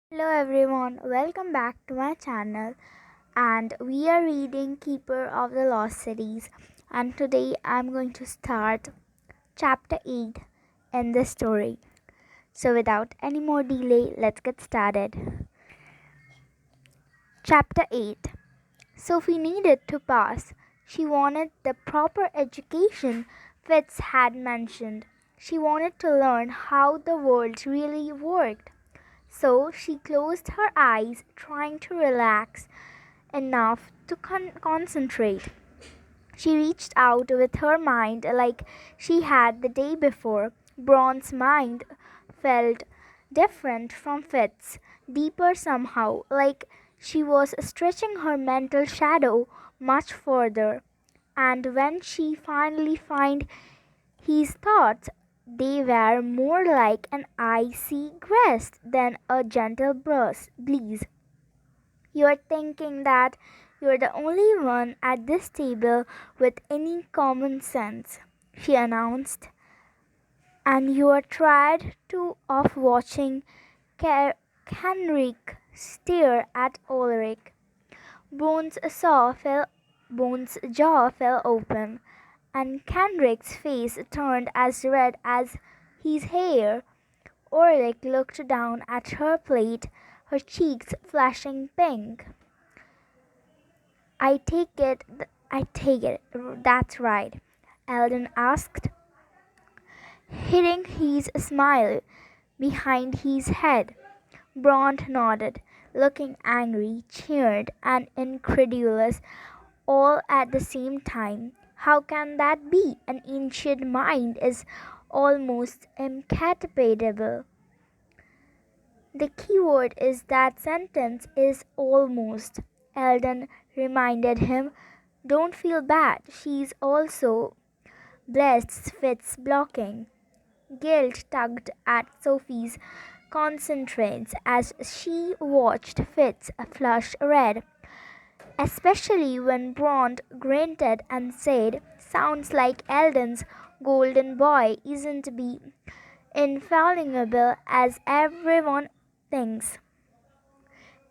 Hello everyone, welcome back to my channel and we are reading Keeper of the Lost series and today I'm going to start chapter 8 in this story. So without any more delay, let's get started. Chapter 8. Sophie needed to pass. She wanted the proper education Fitz had mentioned. She wanted to learn how the world really worked. So she closed her eyes, trying to relax enough to concentrate. She reached out with her mind like she had the day before. Braun's mind felt different from Fitz's, deeper somehow, like she was stretching her mental shadow much further. And when she finally found his thoughts, they were more like an icy grest than a gentle breeze. You're thinking that you're the only one at this table with any common sense, she announced, and you are tired too of watching Henrik stare at Ulrich. Bones' jaw fell open, and Kendrick's face turned as red as his hair. Ulrich looked down at her plate, her cheeks flashing pink. I take it, that's right, Eldon asked, hiding his smile behind his head. Braun nodded, looking angry, cheered, and incredulous all at the same time. How can that be? An ancient mind is almost incapable. The key word is that sentence is almost. Eldon reminded him. Don't feel bad. She's also blessed Fitz blocking. Guilt tugged at Sophie's concentrates as she watched Fitz flush red, especially when Bront grunted and said, sounds like Eldon's golden boy isn't be infallible as everyone thinks.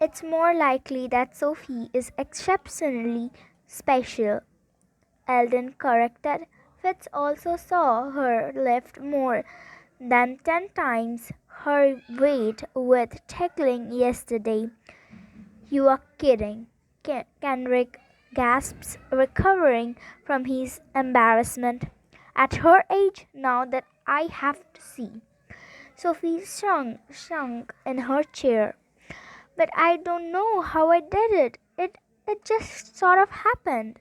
It's more likely that Sophie is exceptionally special, Eldon corrected. Fitz also saw her lift more than 10 times her weight with tackling yesterday. You are kidding. Kenrick gasps, recovering from his embarrassment. At her age, now that I have to see. Sophie shrunk in her chair. But I don't know how I did it. It just sort of happened.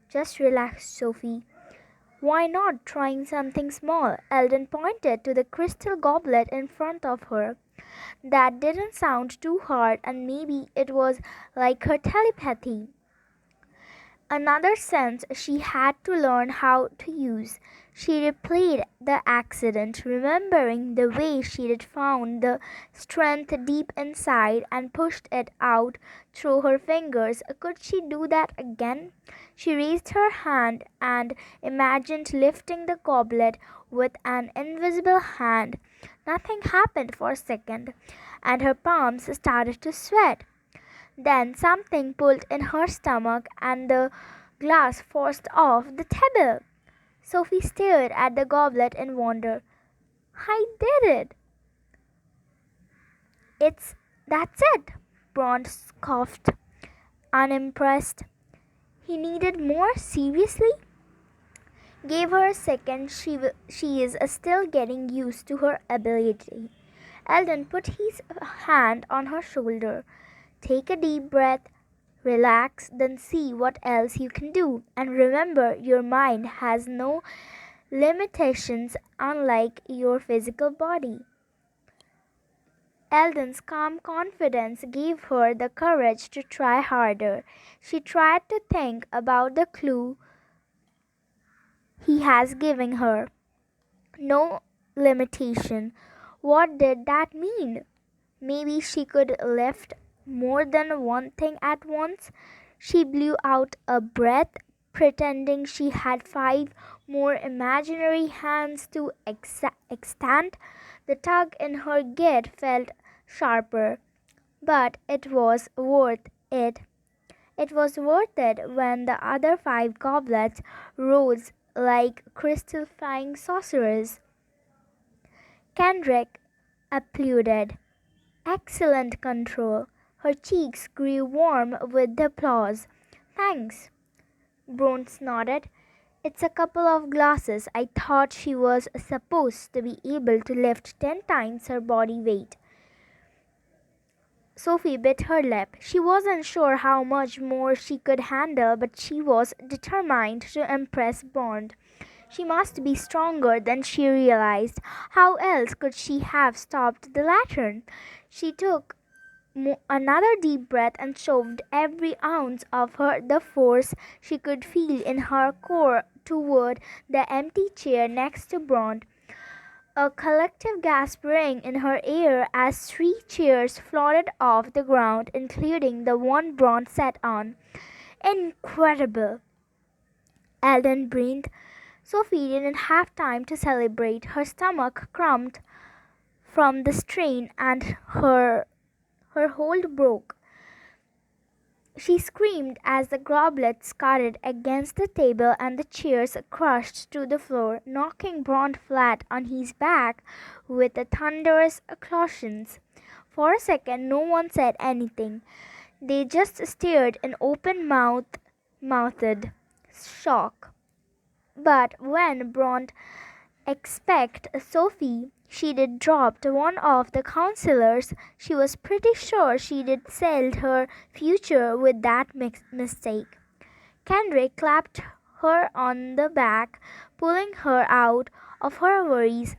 Just relax, Sophie. Why not trying something small? Eldon pointed to the crystal goblet in front of her. That didn't sound too hard, and maybe it was like her telepathy. Another sense she had to learn how to use. She replayed the accident, remembering the way she had found the strength deep inside and pushed it out through her fingers. Could she do that again? She raised her hand and imagined lifting the goblet with an invisible hand. Nothing happened for a second, and her palms started to sweat. Then something pulled in her stomach and the glass forced off the table. Sophie stared at the goblet in wonder. I did it. That's it, Braun scoffed, unimpressed. He needed more seriously? Gave her a second. She is still getting used to her ability. Eldon put his hand on her shoulder. Take a deep breath, relax, then see what else you can do. And remember, your mind has no limitations unlike your physical body. Eldon's calm confidence gave her the courage to try harder. She tried to think about the clue he has given her. No limitation. What did that mean? Maybe she could lift more than one thing at once. She blew out a breath, pretending she had 5 more imaginary hands to extend. The tug in her gait felt sharper. But it was worth it. It was worth it when the other 5 goblets rose like crystal flying saucers. Kendrick applauded. Excellent control. Her cheeks grew warm with the applause. Thanks, Bones nodded. It's a couple of glasses. I thought she was supposed to be able to lift 10 times her body weight. Sophie bit her lip. She wasn't sure how much more she could handle, but she was determined to impress Bond. She must be stronger than she realized. How else could she have stopped the lantern? She took another deep breath and shoved every ounce of the force she could feel in her core toward the empty chair next to Bond. A collective gasp rang in her ear as 3 chairs floated off the ground, including the one Bond sat on. Incredible! Alden breathed. Sophie didn't have time to celebrate. Her stomach crumped from the strain and her hold broke. She screamed as the goblets scattered against the table and the chairs crushed to the floor, knocking Bond flat on his back with a thunderous explosion. For a second no one said anything. They just stared in open-mouthed shock. But when Bond expect Sophie, she did dropped one of the counselors. She was pretty sure she did sailed her future with that mistake. Kendrick clapped her on the back, pulling her out of her worries.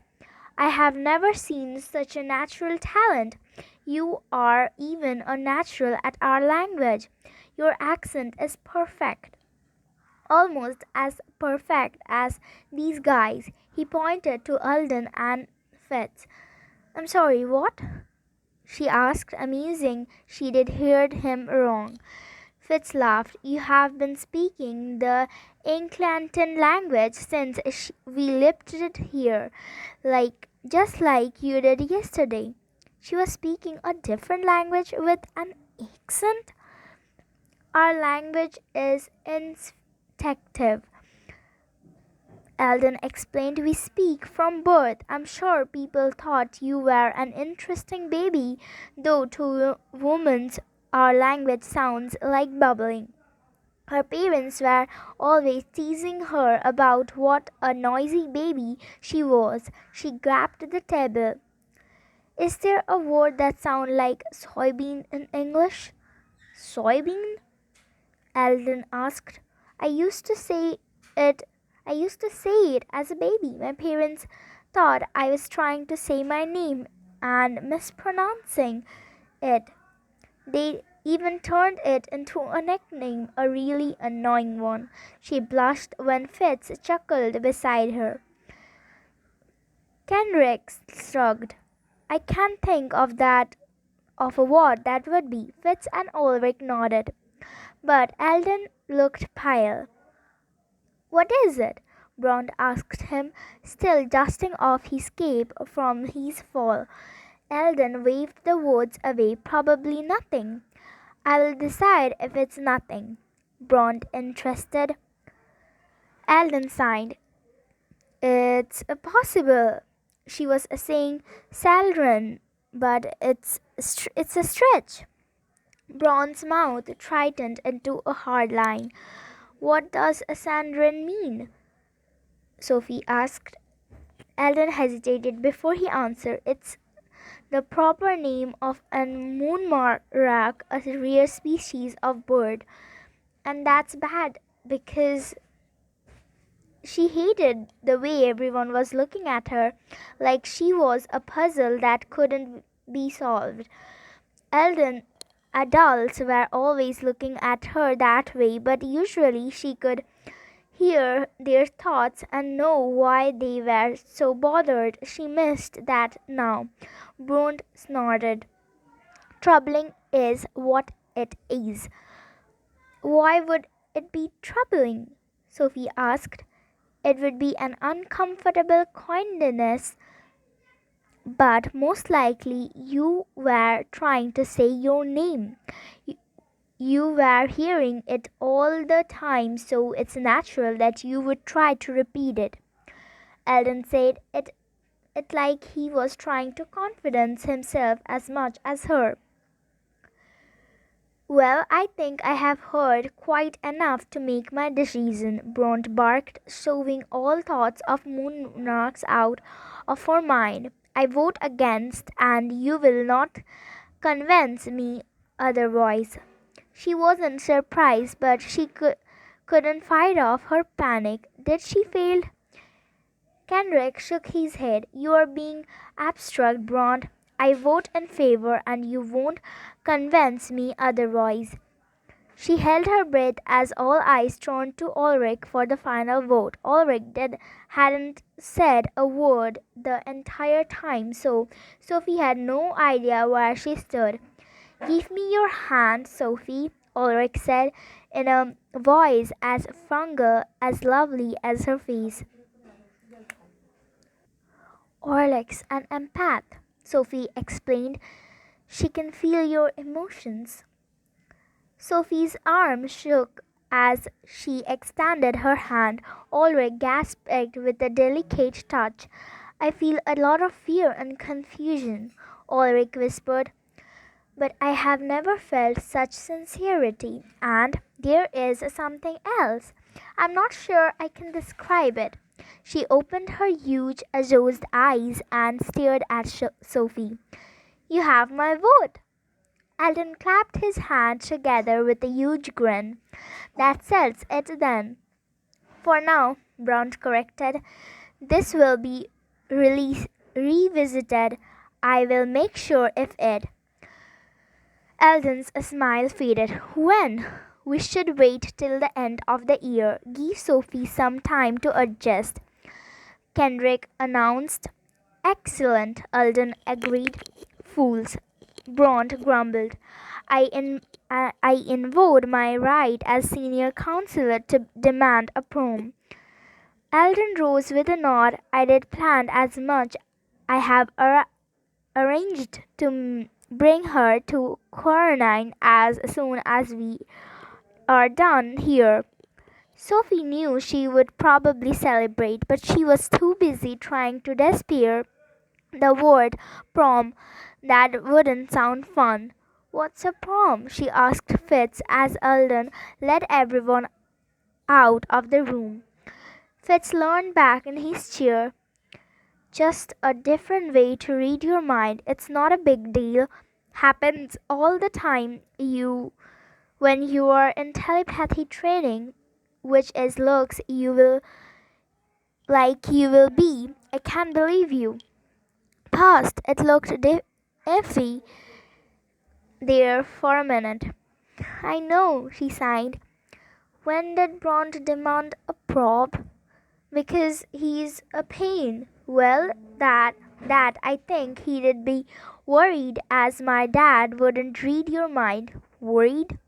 I have never seen such a natural talent. You are even a natural at our language. Your accent is perfect. Almost as perfect as these guys. He pointed to Alden and Fitz. I'm sorry, what? She asked, amusing she did heard him wrong. Fitz laughed. You have been speaking the Anklanton language since we lifted here, just like you did yesterday. She was speaking a different language with an accent. Our language is instinctive, Alden explained. We speak from birth. I'm sure people thought you were an interesting baby, though to women our language sounds like bubbling. Her parents were always teasing her about what a noisy baby she was. She grabbed the table. Is there a word that sounds like soybean in English? Soybean? Alden asked. I used to say it I used to say it as a baby. My parents thought I was trying to say my name and mispronouncing it. They even turned it into a nickname, a really annoying one. She blushed when Fitz chuckled beside her. Kendrick shrugged. I can't think of a word that would be. Fitz and Ulrich nodded. But Alden looked pale. What is it? Brond asked him, still dusting off his cape from his fall. Alden waved the words away. Probably nothing. I will decide if it's nothing. Brond interested. Alden sighed. It's possible. She was saying Saldren, but it's a stretch. Brond's mouth tightened into a hard line. What does a Sandrin mean? Sophie asked. Alden hesitated before he answered. It's the proper name of a moonmark, a rare species of bird. And that's bad because she hated the way everyone was looking at her, like she was a puzzle that couldn't be solved. Alden adults were always looking at her that way, but usually she could hear their thoughts and know why they were so bothered. She missed that now. Brund snorted. Troubling is what it is. Why would it be troubling? Sophie asked. It would be an uncomfortable kindness. but most likely you were trying to say your name. You, you were hearing it all the time, so it's natural that you would try to repeat it. Eldon said it like he was trying to confidence himself as much as her. Well, I think I have heard quite enough to make my decision, Bront barked, shoving all thoughts of monarchs out of her mind. I vote against, and you will not convince me otherwise. She wasn't surprised, but she couldn't fight off her panic. Did she fail? Kendrick shook his head. You are being abstract, Bront. I vote in favor, and you won't convince me otherwise. She held her breath as all eyes turned to Ulrich for the final vote. Hadn't said a word the entire time, so Sophie had no idea where she stood. Give me your hand, Sophie, Ulrich said in a voice as fungal, as lovely as her face. Ulrich's an empath, Sophie explained. She can feel your emotions. Sophie's arm shook as she extended her hand. Ulrich gasped with a delicate touch. I feel a lot of fear and confusion, Ulrich whispered, but I have never felt such sincerity. And there is something else. I'm not sure I can describe it. She opened her huge, aroused eyes and stared at Sophie. You have my vote. Alden clapped his hands together with a huge grin. That settles it then. For now, Brown corrected. This will be revisited. I will make sure if it. Alden's smile faded. When? We should wait till the end of the year. Give Sophie some time to adjust, Kendrick announced. Excellent, Alden agreed. Fools, Bront grumbled. I invoked my right as senior counselor to demand a prom. Alden rose with a nod. I did plan as much. I have arranged to bring her to Coronine as soon as we are done here. Sophie knew she would probably celebrate, but she was too busy trying to despair the word prom. That wouldn't sound fun. What's a prom? She asked Fitz as Alden led everyone out of the room. Fitz leaned back in his chair. Just a different way to read your mind. It's not a big deal. Happens all the time when you are in telepathy training, which is looks you will be. I can't believe you. Paused. It looked iffy there for a minute. I know, she sighed. When did Bront demand a probe? Because he's a pain. Well, that I think he did be worried as my dad wouldn't read your mind. Worried?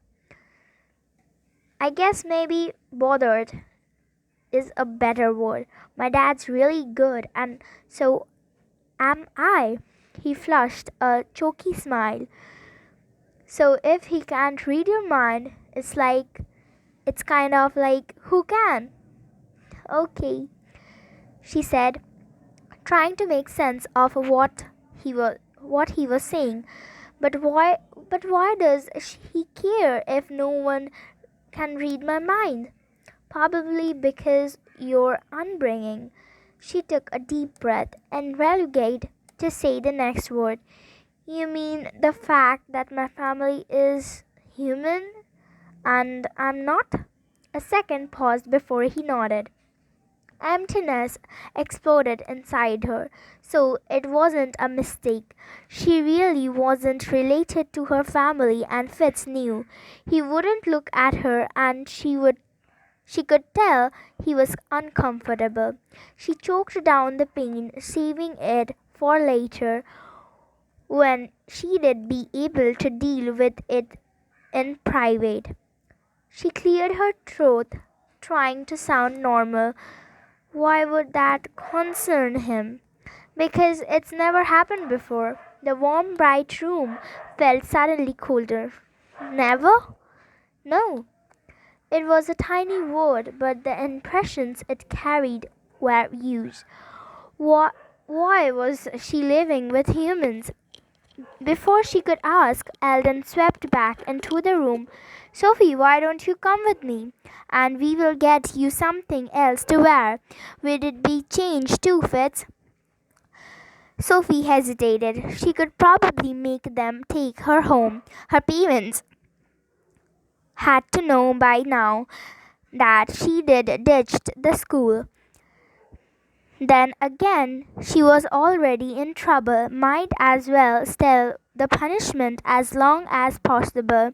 I guess maybe bothered is a better word. My dad's really good, and so am I. He flushed a choky smile. So if he can't read your mind, it's kind of like who can? Okay, she said, trying to make sense of what he was saying. But why does he care if no one can read my mind? Probably because you're unbringing. She took a deep breath and reluctated to say the next word. You mean the fact that my family is human and I'm not? A second paused before he nodded. Emptiness exploded inside her. So it wasn't a mistake. She really wasn't related to her family, and Fitz knew. He wouldn't look at her, and she could tell he was uncomfortable. She choked down the pain, saving it for later when she did be able to deal with it in private. She cleared her throat, trying to sound normal. Why would that concern him? because it's never happened before. The warm, bright room felt suddenly colder. Never? No. It was a tiny word, but the impressions it carried were huge. Why, why was she living with humans? Before she could ask, Eldon swept back into the room. Sophie, why don't you come with me? And we will get you something else to wear. Would it be changed too, Fitz? Sophie hesitated. She could probably make them take her home. Her parents had to know by now that she did ditched the school. Then again, she was already in trouble, might as well stay the punishment as long as possible.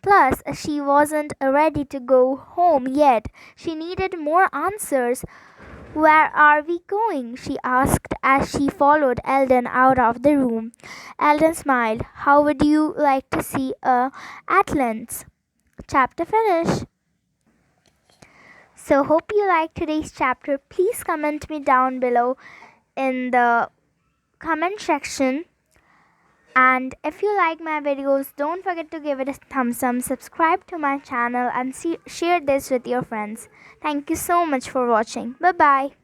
Plus, she wasn't ready to go home yet. She needed more answers. Where are we going? She asked as she followed Eldon out of the room. Eldon smiled. How would you like to see Atlantis? Chapter finish. So hope you liked today's chapter. Please comment me down below in the comment section. And if you like my videos, don't forget to give it a thumbs up, subscribe to my channel and share this with your friends. Thank you so much for watching. Bye bye.